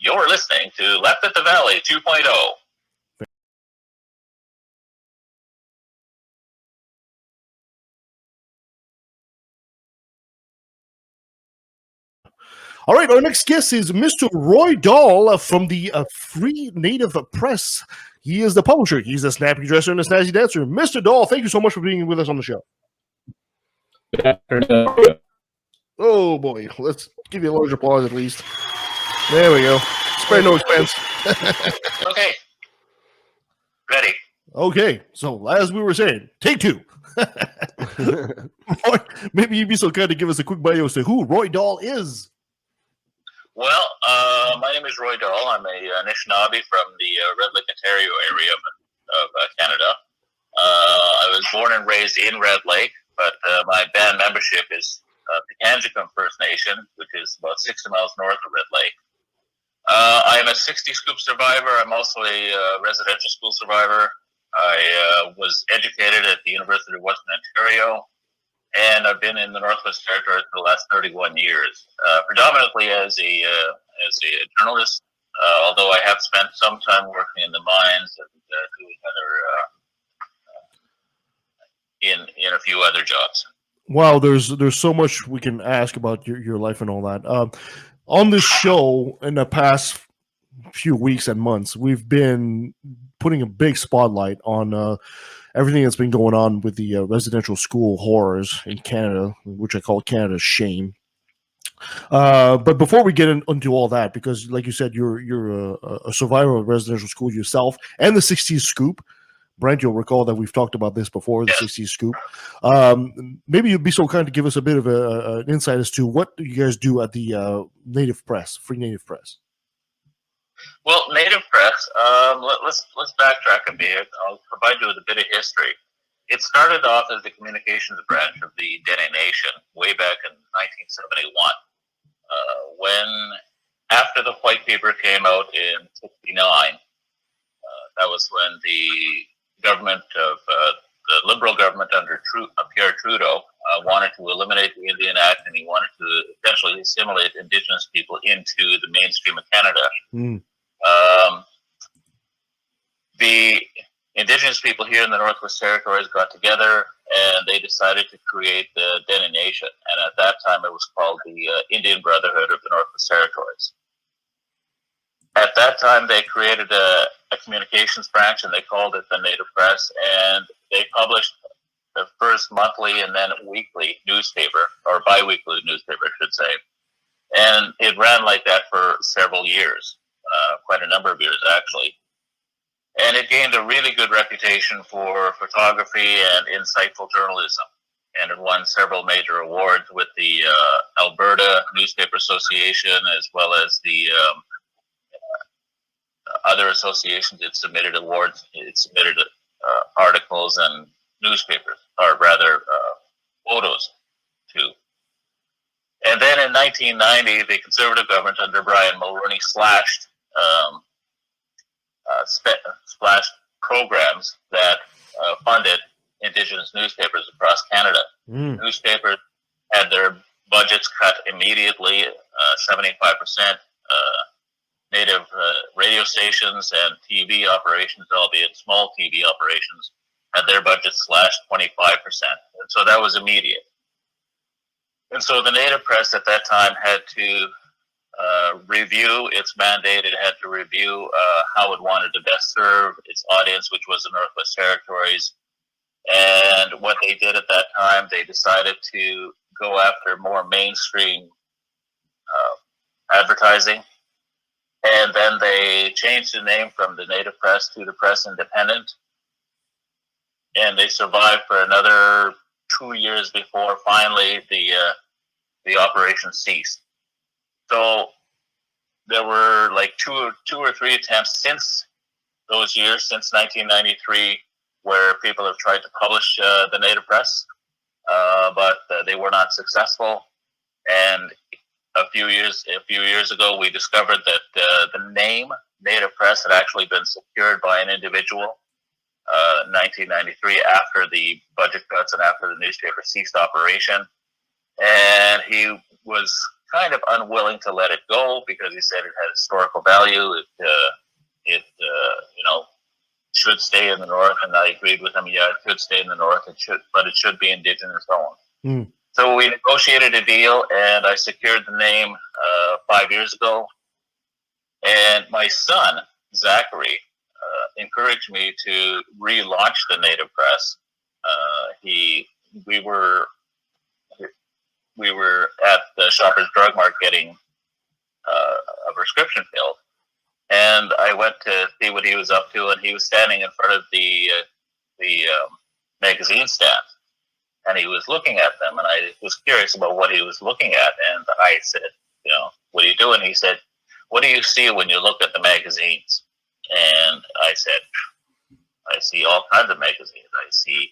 You're listening to Left at the Valley 2.0. All right, our next guest is Mr. Roy Dahl from the Free Native Press. He is the publisher. He's a snappy dresser and a snazzy dancer. Mr. Dahl, thank you so much for being with us on the show. Oh, boy. Let's give you a large applause at least. There we go. Spare no expense. Okay. Ready. Okay, so as we were saying, take two. Maybe you'd be so kind to give us a quick bio as to who Roy Dahl is. Well, my name is Roy Dahl. I'm a Anishinaabe from the Red Lake, Ontario area of Canada. I was born and raised in Red Lake, but my band membership is the Kanjikum First Nation, which is about 60 miles north of Red Lake. I am a 60 scoop survivor. I'm also a residential school survivor. I was educated at the University of Western Ontario, and I've been in the Northwest Territories for the last 31 years, predominantly as a journalist, although I have spent some time working in the mines and doing other in a few other jobs. Wow, there's so much we can ask about your life and all that. On this show in the past few weeks and months, we've been putting a big spotlight on everything that's been going on with the residential school horrors in Canada, which I call Canada's shame. But before we get into all that, because like you said, you're a survivor of residential school yourself and the 60s scoop. Brent, you'll recall that we've talked about this before, the 60s scoop. Maybe you'd be so kind to give us a bit of an insight as to what you guys do at the Native Press, Free Native Press. Well, Native Press, let's backtrack a bit. I'll provide you with a bit of history. It started off as the communications branch of the Dene Nation way back in 1971. When, after the white paper came out in 1969, that was when the government of the Liberal government under Pierre Trudeau wanted to eliminate the Indian Act, and he wanted to essentially assimilate Indigenous people into the mainstream of Canada. The Indigenous people here in the Northwest Territories got together and they decided to create the Dene Nation. And at that time, it was called the Indian Brotherhood of the Northwest Territories. At that time, they created a communications branch and they called it the Native Press. And they published the first monthly and then weekly newspaper, or bi-weekly newspaper, I should say. And it ran like that for several years. Quite a number of years, actually. And it gained a really good reputation for photography and insightful journalism. And it won several major awards with the Alberta Newspaper Association, as well as the other associations. It submitted awards, it submitted articles and newspapers, or rather photos to. And then in 1990, the Conservative government under Brian Mulroney slashed programs that funded Indigenous newspapers across Canada. Newspapers had their budgets cut immediately, 75%. Native radio stations and TV operations, albeit small TV operations, had their budgets slashed 25%. And so that was immediate. And so the Native Press at that time had to review its mandate. It had to review how it wanted to best serve its audience, which was the Northwest Territories. And what they did at that time, they decided to go after more mainstream advertising. And then they changed the name from the Native Press to the Press Independent. And they survived for another 2 years before finally the operation ceased. So there were like two or three attempts since those years, since 1993, where people have tried to publish the Native Press, but they were not successful. And a few years ago, we discovered that the name Native Press had actually been secured by an individual in 1993 after the budget cuts and after the newspaper ceased operation. And he was kind of unwilling to let it go because he said it had historical value. It should stay in the North, and I agreed with him. Yeah, it should stay in the North. But it should be Indigenous owned. Mm. So we negotiated a deal, and I secured the name 5 years ago. And my son Zachary encouraged me to relaunch the Native Press. We were at the Shoppers Drug Mart getting a prescription filled, and I went to see what he was up to, and he was standing in front of the magazine stand, and he was looking at them, and I was curious about what he was looking at, and I said, what are you doing? He said, what do you see when you look at the magazines? And I said, I see all kinds of magazines. I see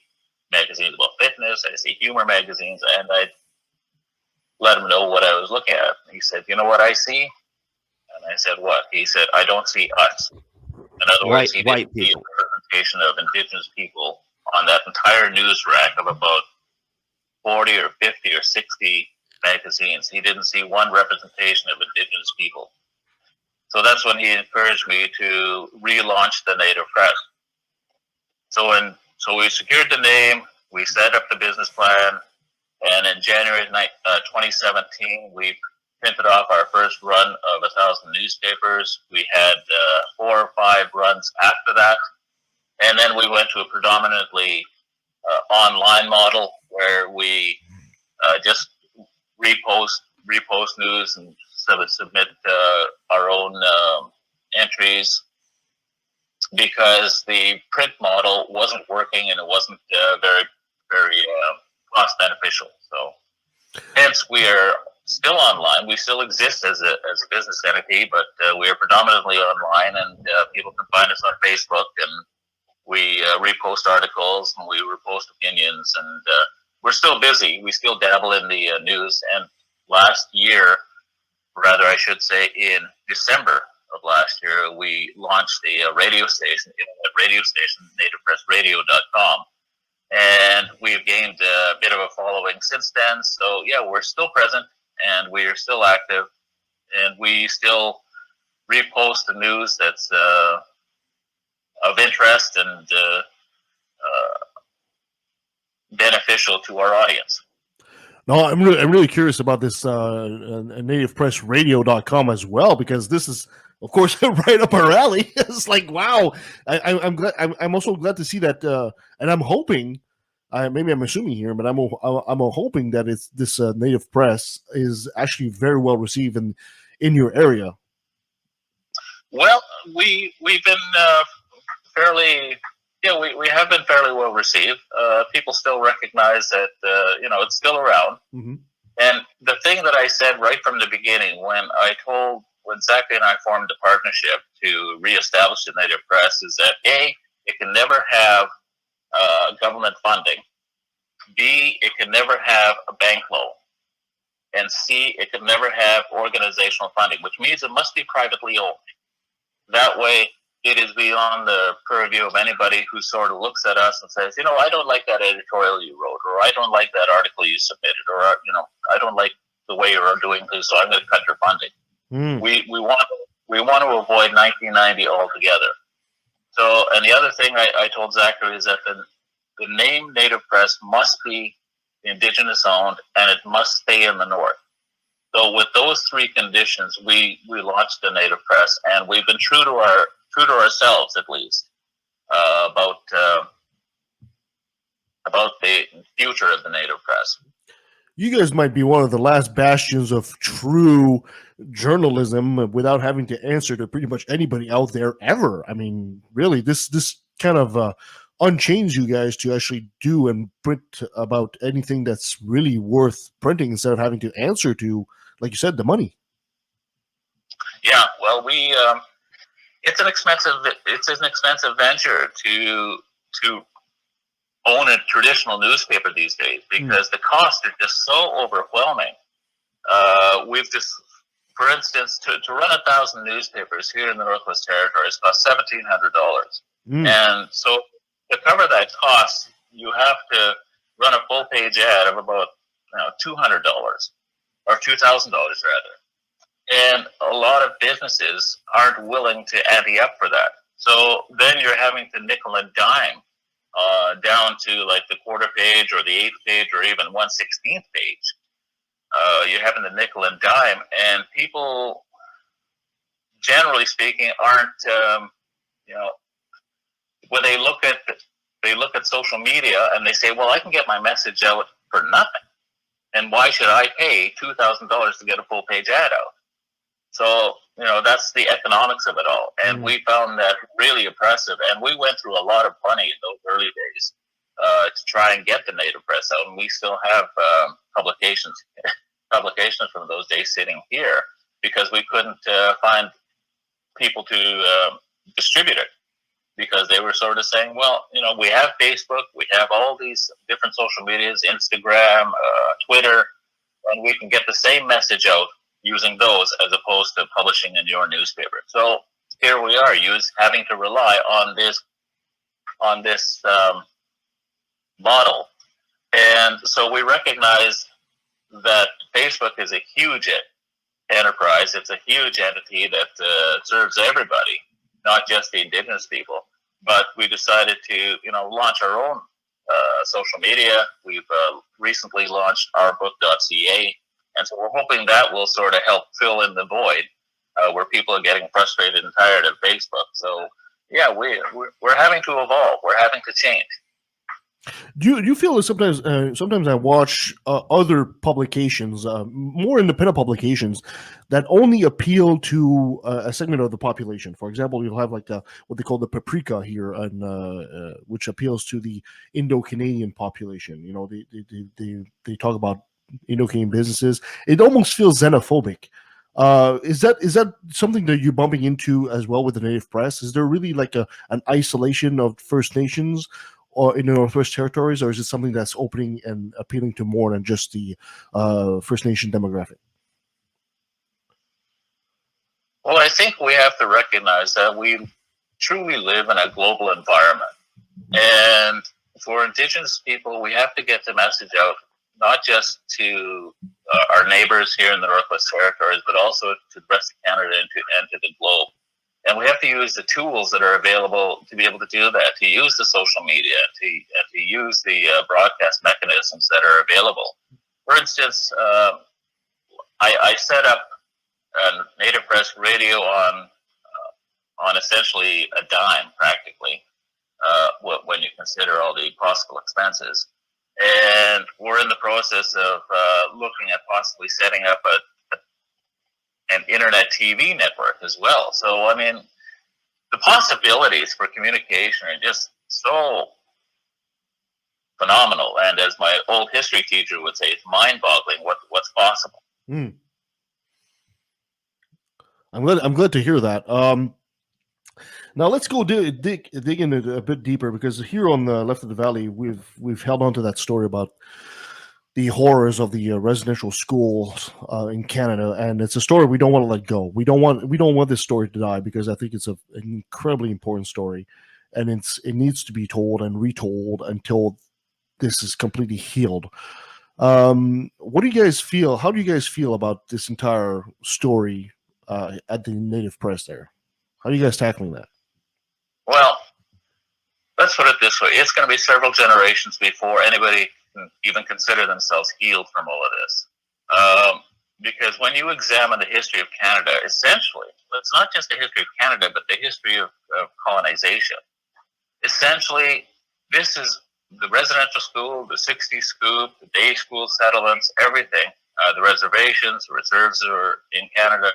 magazines about fitness. I see humor magazines, and I let him know what I was looking at. He said, you know what I see? And I said, what? He said, I don't see us. In other words, he didn't see a representation of Indigenous people on that entire news rack of about 40 or 50 or 60 magazines. He didn't see one representation of Indigenous people. So that's when he encouraged me to relaunch the Native Press. So we secured the name, we set up the business plan, and in January 2017, we printed off our first run of 1,000 newspapers. We had 4 or 5 runs after that, and then we went to a predominantly online model where we just repost news and submit our own entries, because the print model wasn't working and it wasn't very cost beneficial. So hence we are still online. We still exist as a business entity, but we are predominantly online, and people can find us on Facebook, and we repost articles and we repost opinions, and we're still busy. We still dabble in the news, and last year, rather I should say in December of last year, we launched a radio station, nativepressradio.com, and we've gained a bit of a following since then. So yeah, we're still present, and we are still active, and we still repost the news that's of interest and beneficial to our audience. No, I'm really curious about this nativepressradio.com as well, because this is, of course, right up our alley. It's like, wow. I'm glad. I'm also glad to see that, and I'm hoping. Maybe I'm assuming here, but I'm hoping that it's this Native Press is actually very well received in your area. Well, we've been fairly. Yeah, we have been fairly well received. People still recognize that, it's still around. Mm-hmm. And the thing that I said right from the beginning, when Zachary and I formed a partnership to reestablish the Native Press, is that A, it can never have government funding. B, it can never have a bank loan. And C, it can never have organizational funding, which means it must be privately owned. That way, it is beyond the purview of anybody who sort of looks at us and says, I don't like that editorial you wrote, or I don't like that article you submitted, or, I don't like the way you're doing this, so I'm going to cut your funding. Mm. We want to avoid 1990 altogether. So, and the other thing I told Zachary is that the name Native Press must be Indigenous owned, and it must stay in the North. So with those 3 conditions, we launched the Native Press, and we've been true to ourselves, at least, about the future of the Native Press. You guys might be one of the last bastions of true journalism without having to answer to pretty much anybody out there ever. I mean, really, this kind of unchains you guys to actually do and print about anything that's really worth printing instead of having to answer to, like you said, the money. Yeah, well, it's an expensive venture to own a traditional newspaper these days, because the costs are just so overwhelming. For instance, to run 1,000 newspapers here in the Northwest Territories costs $1,700, and so to cover that cost, you have to run a full-page ad of about $200. or $2,000 rather. And a lot of businesses aren't willing to ante up for that. So then you're having to nickel and dime down to like the quarter page or the eighth page or even 1/16th page. You're having to nickel and dime, and people, generally speaking, aren't when they look at social media and they say, well, I can get my message out for nothing, and why should I pay $2,000 to get a full page ad out? So that's the economics of it all, and we found that really oppressive, and we went through a lot of money in those early days to try and get the native press out, and we still have publications from those days sitting here because we couldn't find people to distribute it, because they were sort of saying, well, we have Facebook, we have all these different social medias, Instagram, Twitter, and we can get the same message out using those as opposed to publishing in your newspaper. So here we are, having to rely on this model. And so we recognize that Facebook is a huge enterprise. It's a huge entity that serves everybody, not just the Indigenous people. But we decided to, launch our own social media. We've recently launched ourbook.ca, and so we're hoping that will sort of help fill in the void where people are getting frustrated and tired of Facebook. So, yeah, we're having to evolve. We're having to change. Do you feel that sometimes I watch other publications, more independent publications, that only appeal to a segment of the population? For example, you'll have like what they call the paprika here, and which appeals to the Indo-Canadian population. They talk about Indo-Canadian businesses. It almost feels xenophobic. Is that something that you're bumping into as well with the native press? Is there really like an isolation of First Nations or in the Northwest Territories, or is it something that's opening and appealing to more than just the First Nation demographic? Well, I think we have to recognize that we truly live in a global environment. And for Indigenous people, we have to get the message out, not just to our neighbors here in the Northwest Territories, but also to the rest of Canada and to the globe. And we have to use the tools that are available to be able to do that, to use the social media, to use the broadcast mechanisms that are available. For instance, I set up a native press radio on essentially a dime, practically, when you consider all the possible expenses. And we're in the process of looking at possibly setting up an internet TV network as well. So, I mean, the possibilities for communication are just so phenomenal. And as my old history teacher would say, it's mind-boggling what's possible. I'm glad to hear that. Now let's go dig in a bit deeper, because here on the left of the valley, we've held on to that story about the horrors of the residential schools in Canada, and it's a story we don't want to let go. We don't want this story to die, because I think it's an incredibly important story, and it needs to be told and retold until this is completely healed. What do you guys feel? How do you guys feel about this entire story at the native press there? How are you guys tackling that? Well, let's put it this way. It's going to be several generations before anybody can even consider themselves healed from all of this. Because when you examine the history of Canada, essentially, it's not just the history of Canada, but the history of colonization. Essentially, this is the residential school, the 60s scoop, the day school settlements, everything, the reservations, the reserves that were in Canada.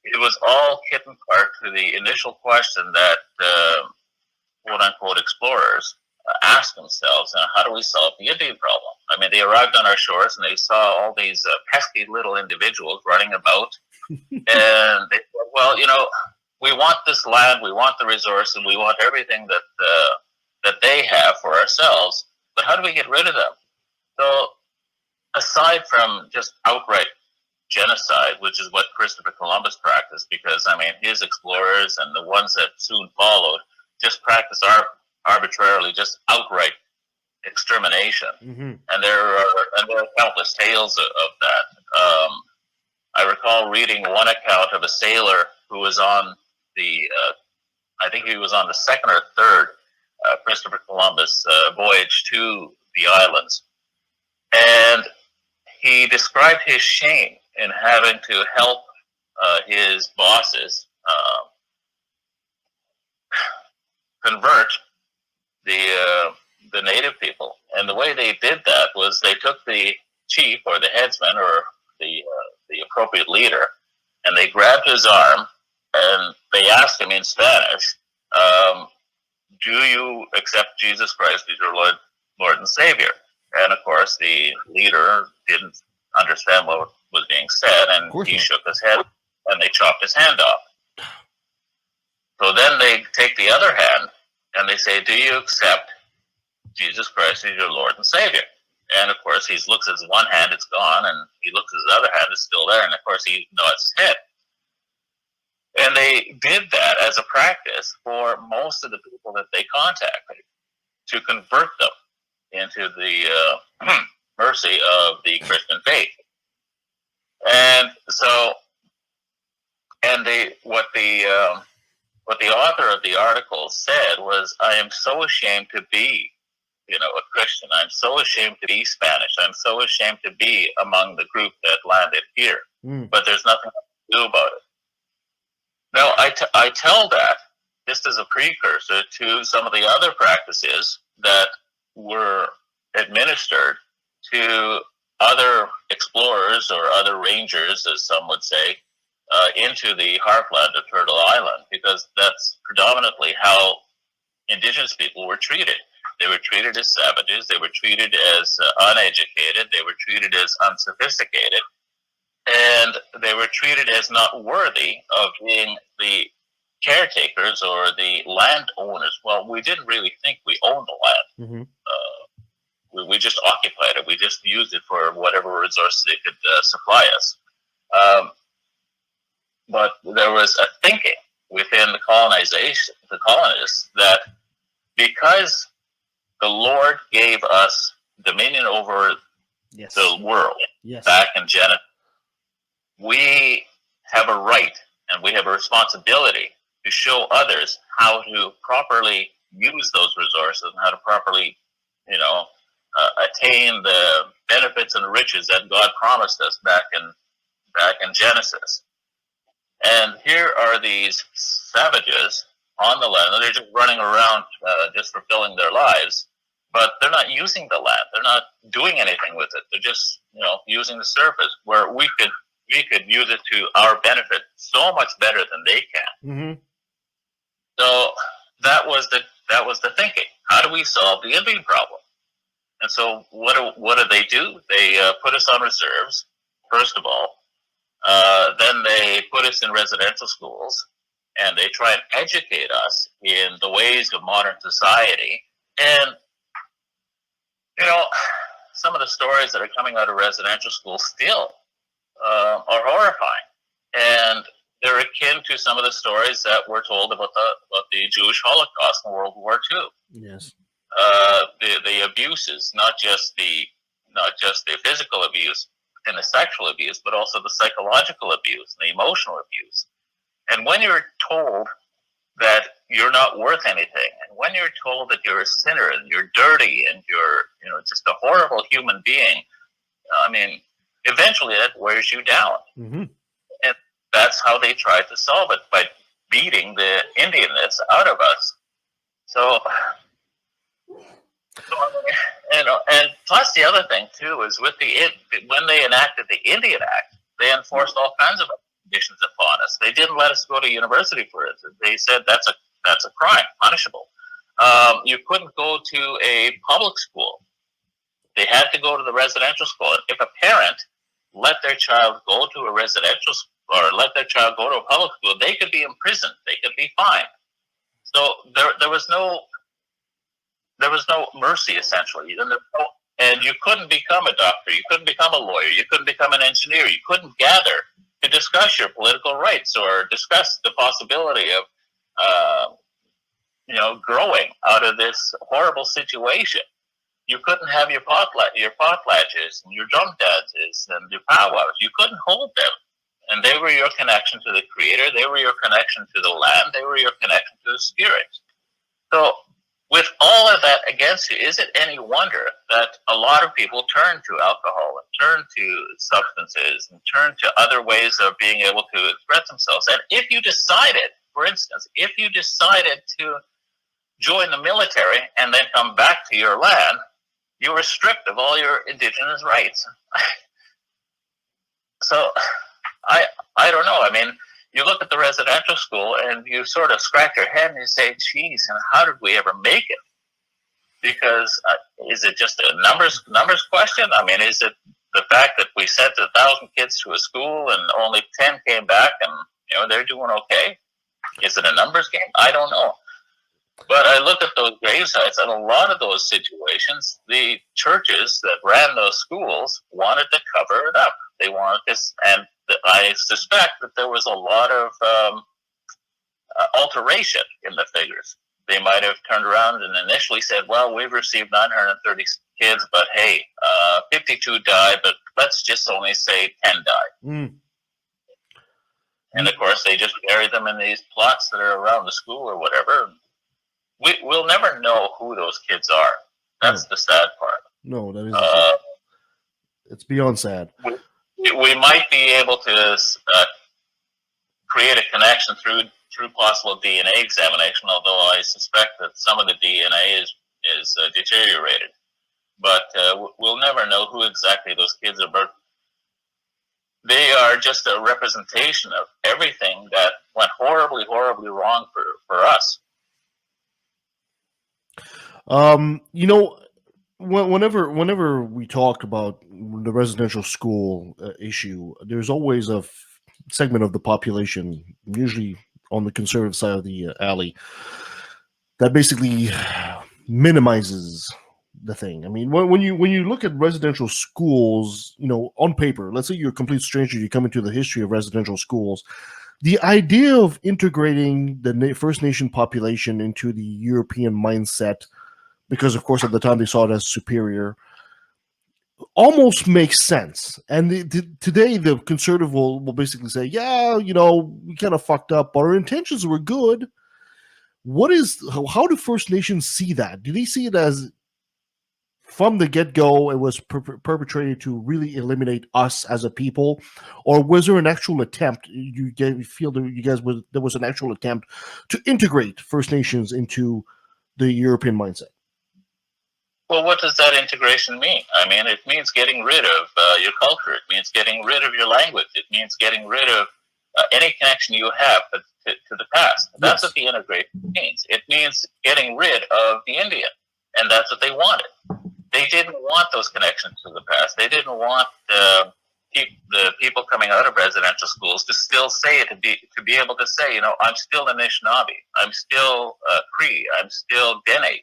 It was all kitten part to the initial question that quote-unquote explorers asked themselves, how do we solve the Indian problem? I mean, they arrived on our shores and they saw all these pesky little individuals running about, and they said, well, we want this land, we want the resource, and we want everything that they have for ourselves, but how do we get rid of them? So aside from just outright genocide, which is what Christopher Columbus practiced, because, I mean, his explorers and the ones that soon followed just practiced arbitrarily, just outright extermination, Mm-hmm. and there are countless tales of that. I recall reading one account of a sailor who was on the, I think he was on the second or third Christopher Columbus voyage to the islands, and he described his shame in having to help his bosses convert the native people, and the way they did that was they took the chief or the headsman or the appropriate leader, and they grabbed his arm and they asked him in Spanish, "Do you accept Jesus Christ as your Lord and Savior?" And of course, the leader didn't understand what was being said, and he shook his head, and they chopped his hand off. So then they take the other hand and they say, "Do you accept Jesus Christ as your Lord and Savior?" And of course, he looks at his one hand, it's gone, and he looks at his other hand, it's still there, and of course, he nods his head. And they did that as a practice for most of the people that they contacted to convert them into the mercy of the Christian faith. And so, and what the author of the article said was, "I am so ashamed to be, a Christian. I'm so ashamed to be Spanish. I'm so ashamed to be among the group that landed here. But there's nothing to do about it." Now, I tell that just as a precursor to some of the other practices that were administered to other explorers or other rangers, as some would say, into the heartland of Turtle Island, because that's predominantly how Indigenous people were treated. They were treated as savages. They were treated as uneducated. They were treated as unsophisticated. And they were treated as not worthy of being the caretakers or the landowners. Well, we didn't really think we owned the land. Mm-hmm. We just occupied it. We just used it for whatever resources they could supply us. But there was a thinking within the colonists, that because the Lord gave us dominion over the world back in Genesis, we have a right and we have a responsibility to show others how to properly use those resources and how to properly, attain the benefits and riches that God promised us back in Genesis. And here are these savages on the land. They're just running around, just fulfilling their lives, but they're not using the land. They're not doing anything with it. They're just, using the surface, where we could use it to our benefit so much better than they can. Mm-hmm. So that was the thinking. How do we solve the Indian problem? And so what do they do? They put us on reserves, first of all. Then they put us in residential schools, and they try and educate us in the ways of modern society. And, some of the stories that are coming out of residential schools still are horrifying. And they're akin to some of the stories that were told about the Jewish Holocaust in World War II. Yes. The abuses, not just the physical abuse and the sexual abuse, but also the psychological abuse and the emotional abuse. And when you're told that you're not worth anything, and when you're told that you're a sinner and you're dirty and you're just a horrible human being, eventually that wears you down. Mm-hmm. And that's how they tried to solve it, by beating the Indianness out of us. So and plus the other thing too is when they enacted the Indian Act, they enforced all kinds of conditions upon us. They didn't let us go to university for it. They said that's a crime, punishable. You couldn't go to a public school. They had to go to the residential school. If a parent let their child go to a residential school or let their child go to a public school, they could be imprisoned. They could be fined. So there was no mercy, essentially. And you couldn't become a doctor. You couldn't become a lawyer. You couldn't become an engineer. You couldn't gather to discuss your political rights or discuss the possibility of, growing out of this horrible situation. You couldn't have your potlatches and your drum dances and your powwows. You couldn't hold them. And they were your connection to the Creator. They were your connection to the land. They were your connection to the Spirit. So with all of that against you, is it any wonder that a lot of people turn to alcohol and turn to substances and turn to other ways of being able to express themselves? And if you decided, for instance, if you decided to join the military and then come back to your land, you were stripped of all your indigenous rights. So I don't know. I mean, you look at the residential school and you sort of scratch your head and you say, geez, and how did we ever make it? Because is it just a numbers question? I mean, is it the fact that we sent 1,000 kids to a school and only 10 came back and, you know, they're doing okay? Is it a numbers game? I don't know. But I look at those grave sites, and a lot of those situations, the churches that ran those schools wanted to cover it up. They wanted this, and I suspect that there was a lot of alteration in the figures. They might have turned around and initially said, well, we've received 930 kids, but hey, 52 died, but let's just only say 10 died. Mm. And of course, they just bury them in these plots that are around the school or whatever. We'll never know who those kids are. That's the sad part. No, that is. It's beyond sad. We might be able to create a connection through possible DNA examination, although I suspect that some of the DNA is deteriorated. But we'll never know who exactly those kids are. But they are just a representation of everything that went horribly, horribly wrong for us. You know, whenever we talk about the residential school issue, there's always a segment of the population, usually on the conservative side of the alley, that basically minimizes the thing. I mean, when you look at residential schools, you know, on paper, let's say you're a complete stranger, you come into the history of residential schools, the idea of integrating the First Nation population into the European mindset, because of course at the time they saw it as superior, almost makes sense. And today the conservative will basically say, yeah, you know, we kind of fucked up, but our intentions were good. How do First Nations see that? Do they see it as, from the get-go, it was perpetrated to really eliminate us as a people, or was there an actual attempt? You feel that there was an actual attempt to integrate First Nations into the European mindset? Well, what does that integration mean? I mean, it means getting rid of your culture. It means getting rid of your language. It means getting rid of any connection you have to the past. That's what the integration means. It means getting rid of the Indian, and that's what they wanted. They didn't want those connections to the past. They didn't want the people coming out of residential schools to still say it, to be able to say, you know, I'm still Anishinaabe, I'm still Cree, I'm still Dene.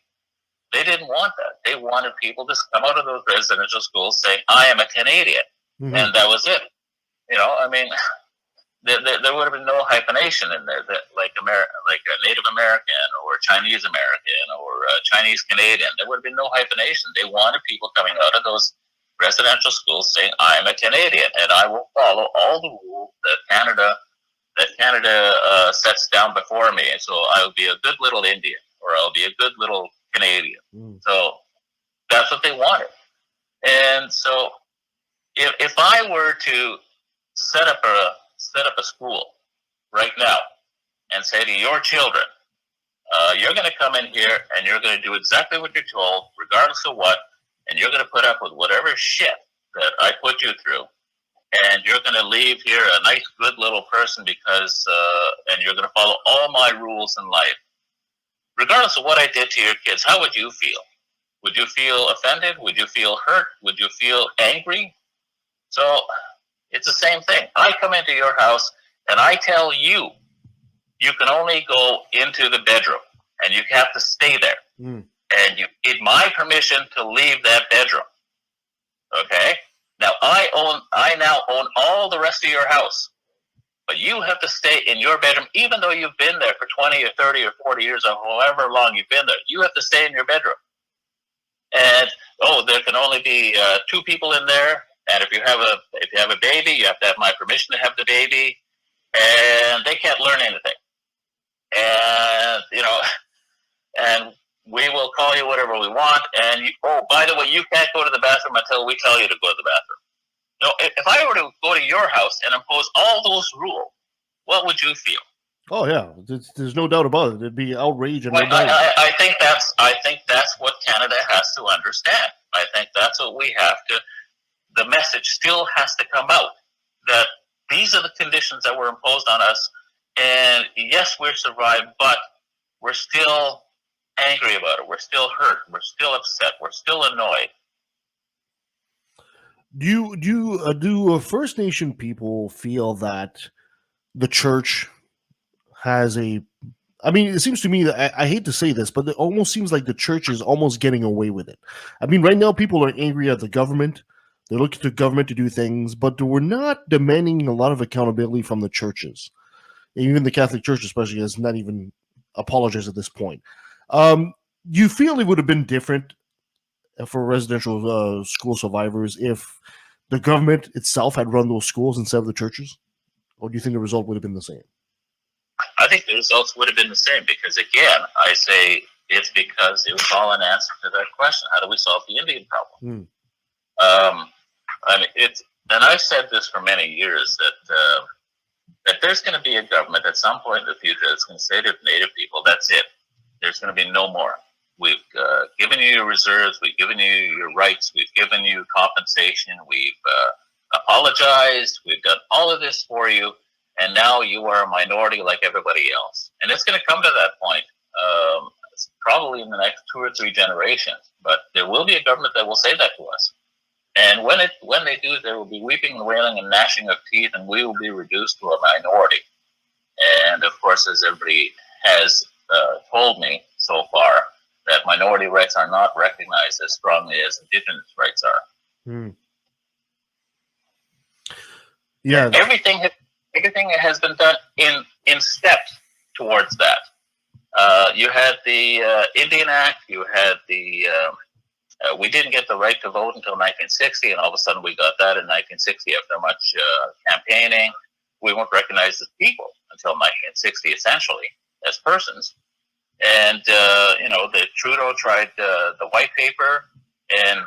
They didn't want that. They wanted people to come out of those residential schools saying, I am a Canadian, and that was it. You know, I mean, there would have been no hyphenation in there, that like a Native American or Chinese American or Chinese Canadian. There would have been no hyphenation. They wanted people coming out of those residential schools saying, "I'm a Canadian and I will follow all the rules that Canada sets down before me. And so I will be a good little Indian, or I'll be a good little Canadian." So that's what they wanted. And so if I were to set up a school right now and say to your children, you're going to come in here and you're going to do exactly what you're told, regardless of what, and you're going to put up with whatever shit that I put you through, and you're going to leave here a nice, good little person because, and you're going to follow all my rules in life. Regardless of what I did to your kids, how would you feel? Would you feel offended? Would you feel hurt? Would you feel angry? So it's the same thing. I come into your house and I tell you, you can only go into the bedroom and you have to stay there. And you need my permission to leave that bedroom. Okay? Now I now own all the rest of your house. But you have to stay in your bedroom, even though you've been there for 20 or 30 or 40 years or however long you've been there. You have to stay in your bedroom. And there can only be 2 people in there. And if you have a baby, you have to have my permission to have the baby. And they can't learn anything. And and we will call you whatever we want. And by the way, you can't go to the bathroom until we tell you to go to the bathroom. If I were to go to your house and impose all those rules, what would you feel? Oh yeah, there's no doubt about it. It'd be outrage and Well, rebellion. I think that's what Canada has to understand. I think that's what we have to. The message still has to come out that these are the conditions that were imposed on us, and yes, we're survived, but we're still angry about it. We're still hurt. We're still upset. We're still annoyed. Do First Nation people feel that the church has a? I mean, it seems to me that I hate to say this, but it almost seems like the church is almost getting away with it. I mean, right now people are angry at the government. They're looking to the government to do things, but we're not demanding a lot of accountability from the churches. Even the Catholic Church, especially, has not even apologized at this point. You feel it would have been different for residential school survivors if the government itself had run those schools instead of the churches? Or do you think the result would have been the same? I think the results would have been the same because, again, I say it's because it was all an answer to that question: how do we solve the Indian problem? I mean, and I've said this for many years that there's going to be a government at some point in the future that's going to say to Native people, "That's it. There's going to be no more. We've given you your reserves. We've given you your rights. We've given you compensation. We've apologized. We've done all of this for you, and now you are a minority like everybody else." And it's going to come to that point. It's probably in the next 2 or 3 generations, but there will be a government that will say that to us. And when they do, there will be weeping and wailing and gnashing of teeth, and we will be reduced to a minority. And of course, as everybody has told me so far, that minority rights are not recognized as strongly as Indigenous rights are. Yeah, everything has been done in steps towards that. You had the Indian Act. You had the we didn't get the right to vote until 1960, and all of a sudden we got that in 1960 after much campaigning. We weren't recognized as people until 1960, essentially, as persons. And, the Trudeau tried the white paper, and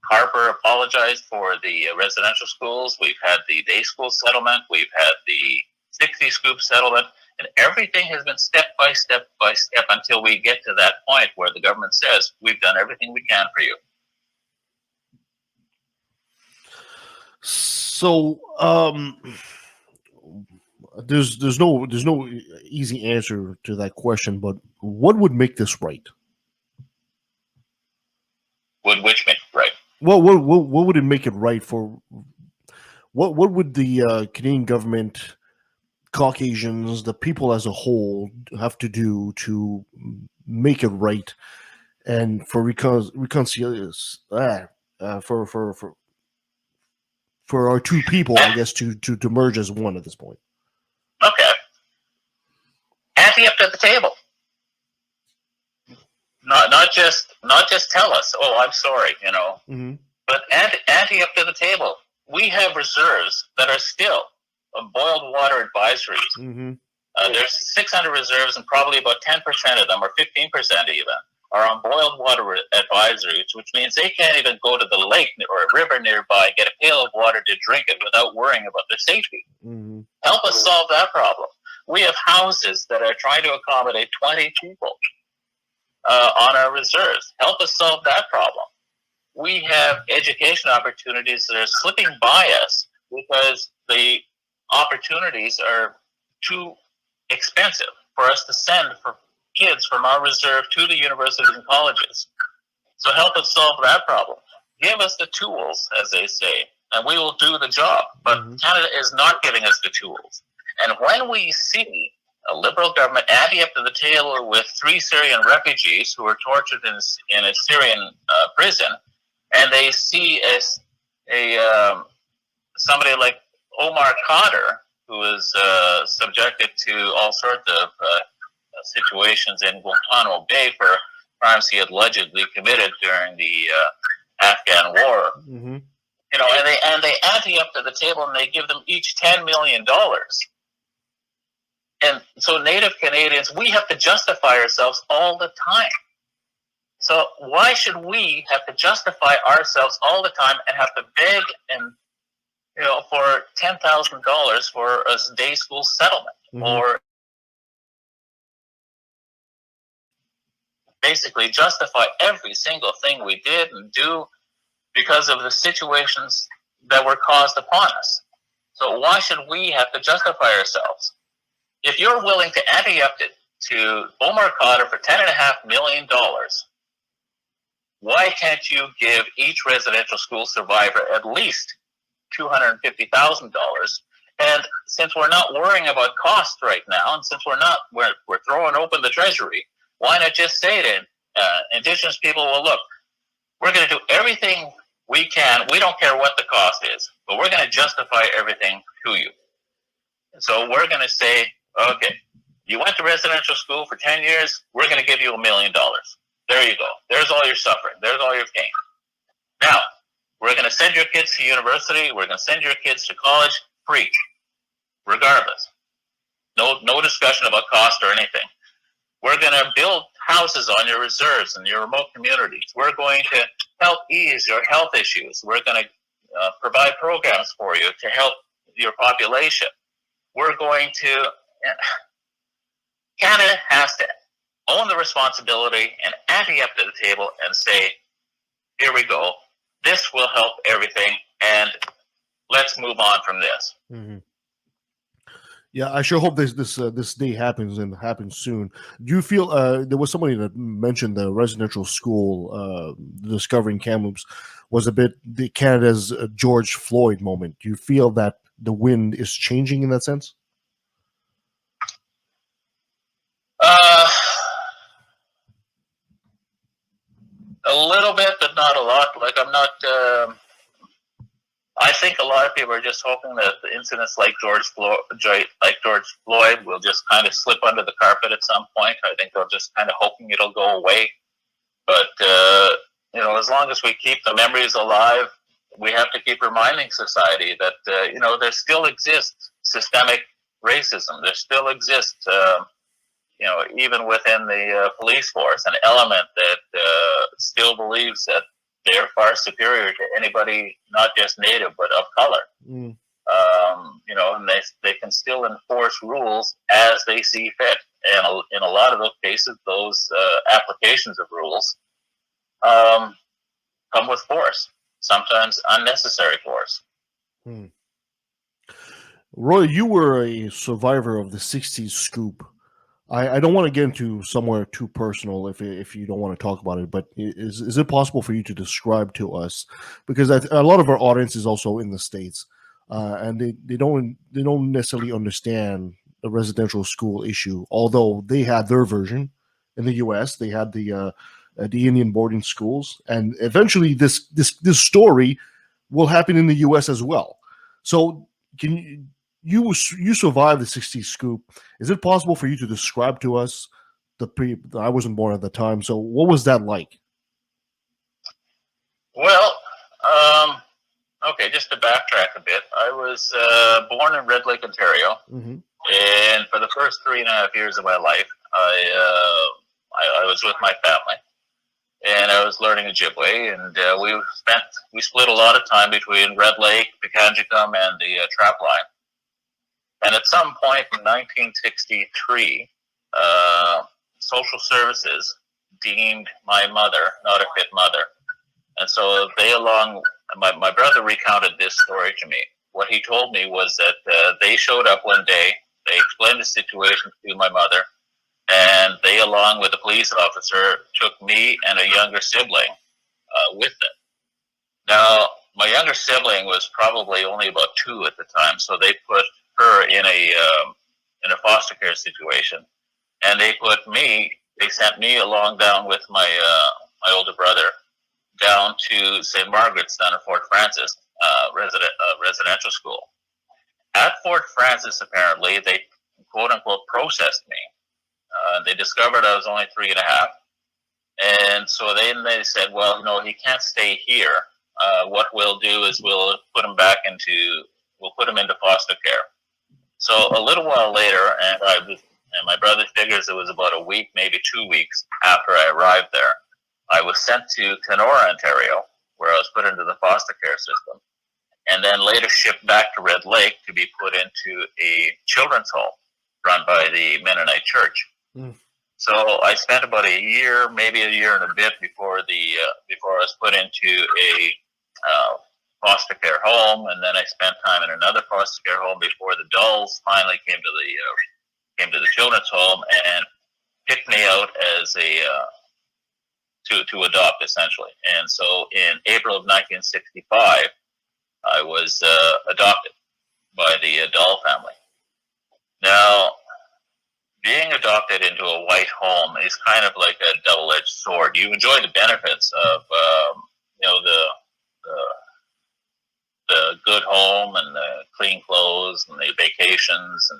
Harper apologized for the residential schools. We've had the day school settlement. We've had the 60 scoop settlement. And everything has been step by step by step until we get to that point where the government says, we've done everything we can for you. So, there's no easy answer to that question, but what would make this right? Which make it right? What would it make it right for? What would the Canadian government, Caucasians, the people as a whole, have to do to make it right, and for reconciliation for our two people, I guess, to merge as one at this point? Okay. Ante up to the table. Not just tell us, oh, I'm sorry, but ante up to the table. We have reserves that are still boiled water advisories. There's 600 reserves, and probably about 10% of them, or 15% even, are on boiled water advisories, which means they can't even go to the lake or a river nearby and get a pail of water to drink it without worrying about their safety. Help us solve that problem. We have houses that are trying to accommodate 20 people on our reserves. Help us solve that problem. We have education opportunities that are slipping by us because the opportunities are too expensive for us to send for kids from our reserve to the universities and colleges. So help us solve that problem. Give us the tools, as they say, and we will do the job. But Canada is not giving us the tools. And when we see a Liberal government ante up to the table with 3 Syrian refugees who were tortured in a Syrian prison, and they see somebody like Omar Khadr, who is subjected to all sorts of situations in Guantanamo Bay for crimes he had allegedly committed during the Afghan war. Mm-hmm. You know, and they ante up to the table and they give them each $10 million. And so Native Canadians, we have to justify ourselves all the time. So why should we have to justify ourselves all the time and have to beg and, you know, for $10,000 for a day school settlement, or basically justify every single thing we did and do because of the situations that were caused upon us? So why should we have to justify ourselves? If you're willing to ante up to Omar Khadr for $10.5 million, why can't you give each residential school survivor at least $250,000? And since we're not worrying about cost right now, and since we're throwing open the treasury, why not just say to Indigenous people, well, look, we're going to do everything we can. We don't care what the cost is, but we're going to justify everything to you. So we're going to say, okay, you went to residential school for 10 years, we're going to give you $1 million. There you go. There's all your suffering. There's all your pain. Now, we're going to send your kids to university. We're going to send your kids to college free, regardless. No discussion about cost or anything. We're going to build houses on your reserves and your remote communities. We're going to help ease your health issues. We're going to provide programs for you to help your population. We're going to... Canada has to own the responsibility and ante up to the table and say, here we go. This will help everything, and let's move on from this. Mm-hmm. Yeah, I sure hope this day happens and happens soon. Do you feel there was somebody that mentioned the residential school discovering Kamloops was a bit Canada's George Floyd moment? Do you feel that the wind is changing in that sense? A little bit, but not a lot. Like, I'm not. I think a lot of people are just hoping that the incidents like George Floyd will just kind of slip under the carpet at some point. I think they're just kind of hoping it'll go away. But you know, as long as we keep the memories alive, we have to keep reminding society that you know, there still exists systemic racism. There still exists. You know, even within the police force, an element that still believes that they're far superior to anybody, not just Native, but of color. You know, and they can still enforce rules as they see fit. And in a lot of those cases, those applications of rules come with force, sometimes unnecessary force. Roy, you were a survivor of the 60s scoop. I don't want to get into somewhere too personal if you don't want to talk about it, but is it possible for you to describe to us, because a lot of our audience is also in the States, and they don't necessarily understand the residential school issue, although they had their version in the U.S. They had the Indian boarding schools, and eventually this story will happen in the U.S. as well. So can you survived the 60s scoop. Is it possible for you to describe to us I wasn't born at the time, so what was that like? Well, okay, just to backtrack a bit, I was born in Red Lake, Ontario, and for the first 3.5 years of my life, I was with my family, and I was learning Ojibwe, and we split a lot of time between Red Lake, Pikangikum, and the trap line. And at some point in 1963, social services deemed my mother not a fit mother. And so my brother recounted this story to me. What he told me was that they showed up one day, they explained the situation to my mother, and they, along with a police officer, took me and a younger sibling with them. Now, my younger sibling was probably only about 2 at the time, so they put her in a foster care situation, and they sent me along down with my older brother down to St. Margaret's down at Fort Francis residential school. At Fort Francis, apparently, they quote unquote processed me. They discovered I was only 3.5, And so then they said, well, no, he can't stay here. What we'll do is we'll put him into foster care. So a little while later, and my brother figures it was about a week, maybe 2 weeks after I arrived there, I was sent to Kenora, Ontario, where I was put into the foster care system, and then later shipped back to Red Lake to be put into a children's home run by the Mennonite Church. Mm. So I spent about a year, maybe a year and a bit before I was put into a foster care home, and then I spent time in another foster care home before the Dahls finally came to the children's home and picked me out as to adopt, essentially. And so in April of 1965, I was adopted by the Dahl family. Now, being adopted into a white home is kind of like a double-edged sword. You enjoy the benefits of the good home and the clean clothes and the vacations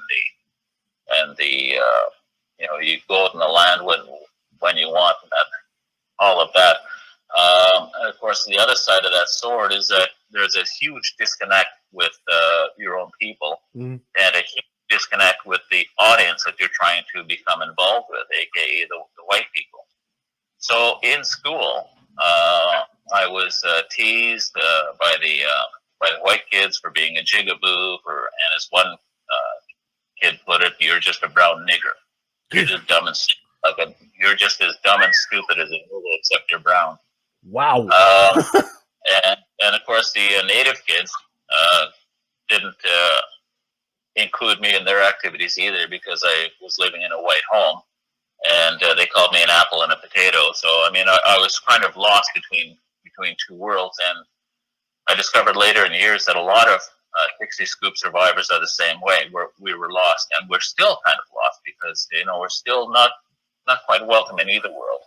and the you go out in the land when you want, and all of that. And of course, the other side of that sword is that there's a huge disconnect with your own people, and a huge disconnect with the audience that you're trying to become involved with, aka the white people. So in school, I was teased by the white kids for being a jigaboo, and as one kid put it, "You're just a brown nigger. You're just dumb and you're just as dumb and stupid as a nigger, except you're brown." Wow. And of course, the native kids didn't include me in their activities either, because I was living in a white home, and they called me an apple and a potato. So I mean, I was kind of lost between two worlds, and I discovered later in years that a lot of 60 Scoop survivors are the same way. We were lost, and we're still kind of lost because we're still not quite welcome in either world.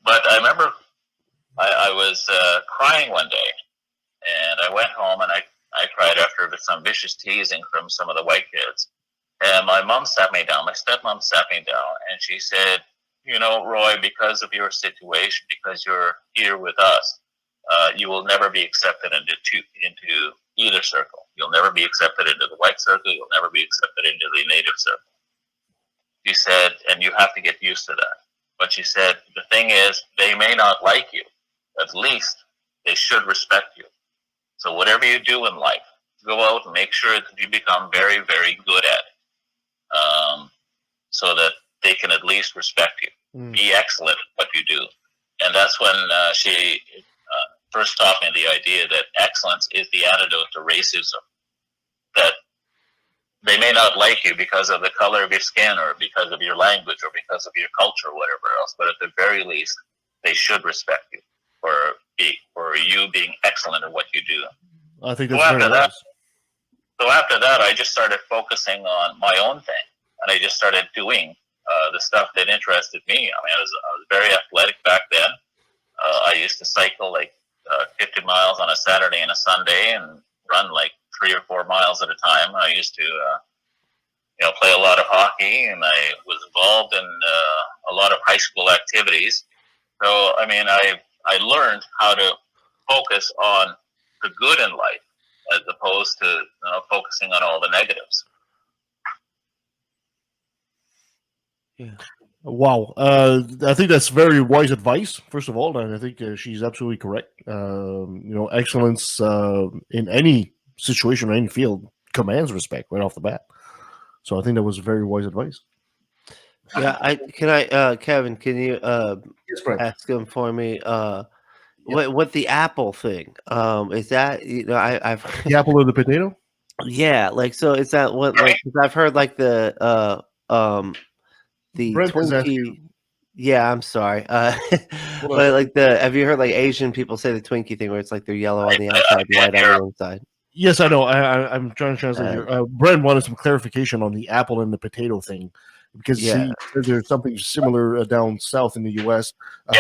But I remember I was crying one day, and I went home and I cried after some vicious teasing from some of the white kids. And my mom sat me down, my stepmom sat me down, and she said, "Roy, because of your situation, because you're here with us, you will never be accepted into either circle. You'll never be accepted into the white circle. You'll never be accepted into the native circle." She said, "And you have to get used to that." But she said, "The thing is, they may not like you. At least they should respect you. So whatever you do in life, go out and make sure that you become very, very good at it, so that they can at least respect you. Be excellent at what you do." And that's when she first taught me the idea that excellence is the antidote to racism. That they may not like you because of the color of your skin, or because of your language, or because of your culture, or whatever else, but at the very least, they should respect you for you being excellent at what you do. I think that's very nice. So after that, I just started focusing on my own thing, and I just started doing the stuff that interested me. I mean, I was very athletic back then. I used to cycle like 50 miles on a Saturday and a Sunday, and run like 3 or 4 miles at a time. I used to play a lot of hockey, and I was involved in a lot of high school activities. So I mean, I learned how to focus on the good in life, as opposed to focusing on all the negatives. Yeah. Wow. I think that's very wise advice, first of all, and I think she's absolutely correct. Excellence in any situation or any field commands respect right off the bat. So I think that was very wise advice. Yeah, Kevin, can you ask him for me? What the apple thing? Is that I've the apple or the potato? Yeah, so is that what because I've heard the Brent Twinkie. Yeah, I'm sorry. But have you heard Asian people say the Twinkie thing where it's they're yellow on the outside, white on the inside? Yes, I know. I'm trying to translate here. Brent wanted some clarification on the apple and the potato thing, because there's something similar down south in the U.S.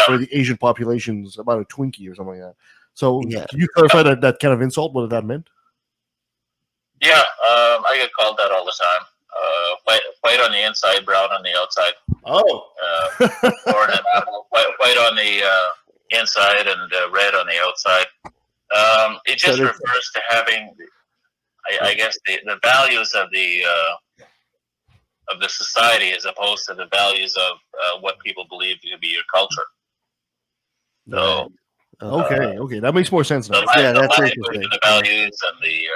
For the Asian populations about a Twinkie or something like that. So can you clarify that kind of insult, what that meant? Yeah, I get called that all the time. White on the inside, brown on the outside. Oh. the inside and red on the outside. It just refers to having, I guess, the values of the society as opposed to the values of what people believe to be your culture. So, okay, that makes more sense now. Yeah, that's interesting. The values and the,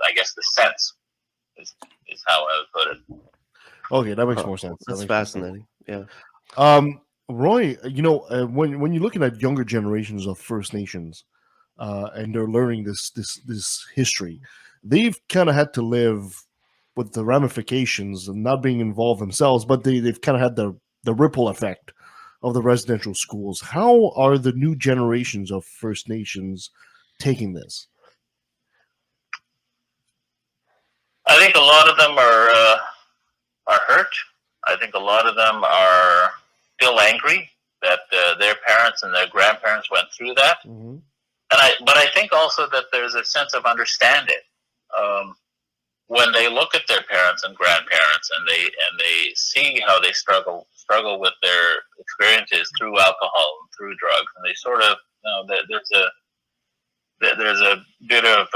I guess, the sense is how I would put it. Okay, that makes more sense. That's fascinating. Yeah. Roy, when you're looking at younger generations of First Nations, and they're learning this history, they've kind of had to live with the ramifications of not being involved themselves, but they've kind of had the ripple effect of the residential schools. How are the new generations of First Nations taking this? I think a lot of them are hurt. I think a lot of them are still angry that their parents and their grandparents went through that. Mm-hmm. But I think also that there's a sense of understanding when they look at their parents and grandparents and they see how they struggle with their experiences through alcohol and through drugs, and they sort of there's a bit of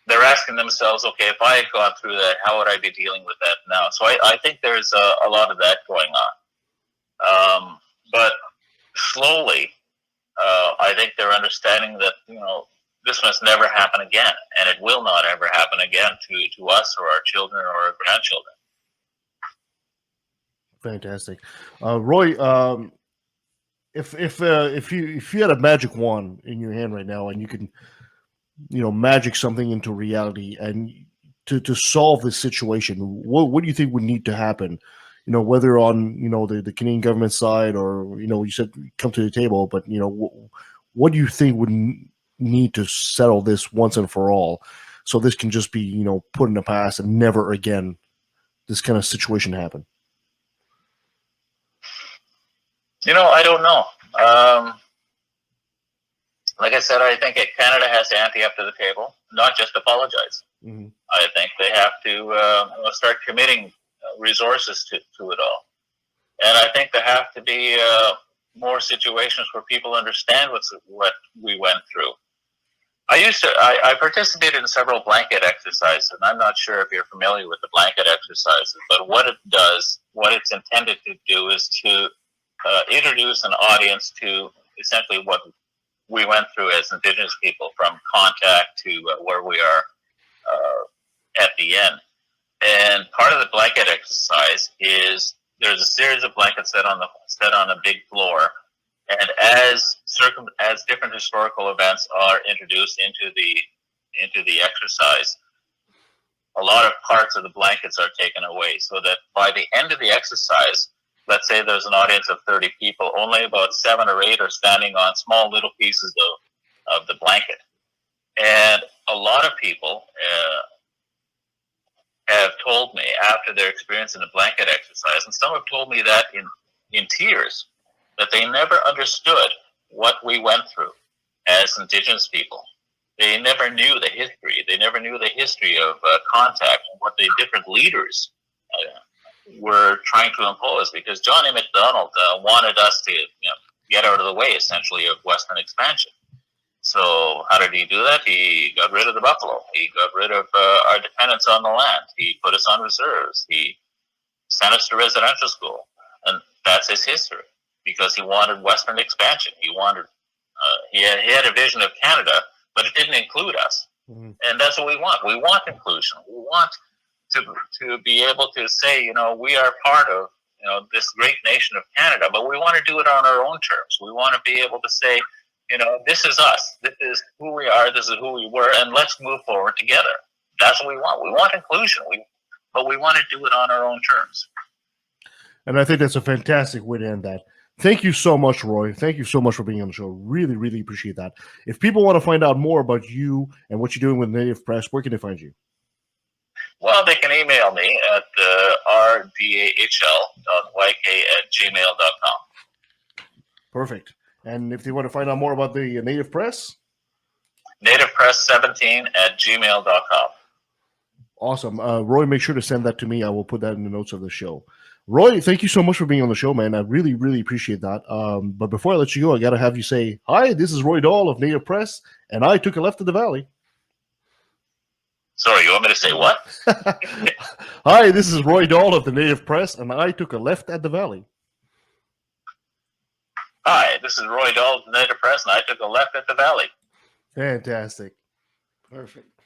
they're asking themselves, okay, if I had gone through that, how would I be dealing with that now? So I think there's a lot of that going on. But slowly, I think they're understanding that, this must never happen again, and it will not ever happen again to us or our children or our grandchildren. Fantastic. Roy, if you had a magic wand in your hand right now and you can magic something into reality and to solve this situation, what do you think would need to happen? Whether on the Canadian government side or you said come to the table, but what do you think would need to settle this once and for all, so this can just be put in the past and never again this kind of situation happen? I don't know. Like I said, I think Canada has to ante up to the table, not just apologize. Mm-hmm. I think they have to start committing resources to it all. And I think there have to be more situations where people understand what we went through. I participated in several blanket exercises, and I'm not sure if you're familiar with the blanket exercises, but what it's intended to do is to introduce an audience to essentially what we went through as Indigenous people, from contact to where we are at the end. And part of the blanket exercise is there's a series of blankets set on a big floor, and as different historical events are introduced into the exercise, a lot of parts of the blankets are taken away, so that by the end of the exercise, let's say there's an audience of 30 people, only about 7 or 8 are standing on small little pieces of the blanket. And a lot of people have told me after their experience in the blanket exercise, and some have told me that in tears, that they never understood what we went through as Indigenous people. They never knew the history. They never knew the history of contact and what the different leaders were trying to impose, because John A. Macdonald wanted us to get out of the way, essentially, of Western expansion. So how did he do that? He got rid of the buffalo. He got rid of our dependence on the land. He put us on reserves. He sent us to residential school. And that's his history, because he wanted Western expansion. He wanted he had a vision of Canada, but it didn't include us. Mm-hmm. And that's what we want. We want inclusion. We want to be able to say, we are part of, this great nation of Canada, but we want to do it on our own terms. We want to be able to say, this is us. This is who we are. This is who we were, and let's move forward together. That's what we want. We want inclusion, but we want to do it on our own terms. And I think that's a fantastic way to end that. Thank you so much, Roy. Thank you so much for being on the show. Really, really appreciate that. If people want to find out more about you and what you're doing with Native Press, where can they find you? Well, they can email me at rdahl.yk@gmail.com. Perfect. And if they want to find out more about the Native Press? nativepress17@gmail.com. Awesome. Roy, make sure to send that to me. I will put that in the notes of the show. Roy, thank you so much for being on the show, man. I really, really appreciate that. But before I let you go, I got to have you say, hi, this is Roy Dahl of Native Press, and I took a left at the Valley. Sorry, you want me to say what? Hi, this is Roy Dahl of the Native Press, and I took a left at the Valley. Hi, this is Roy Dahl of the Native Press, and I took a left at the Valley. Fantastic. Perfect.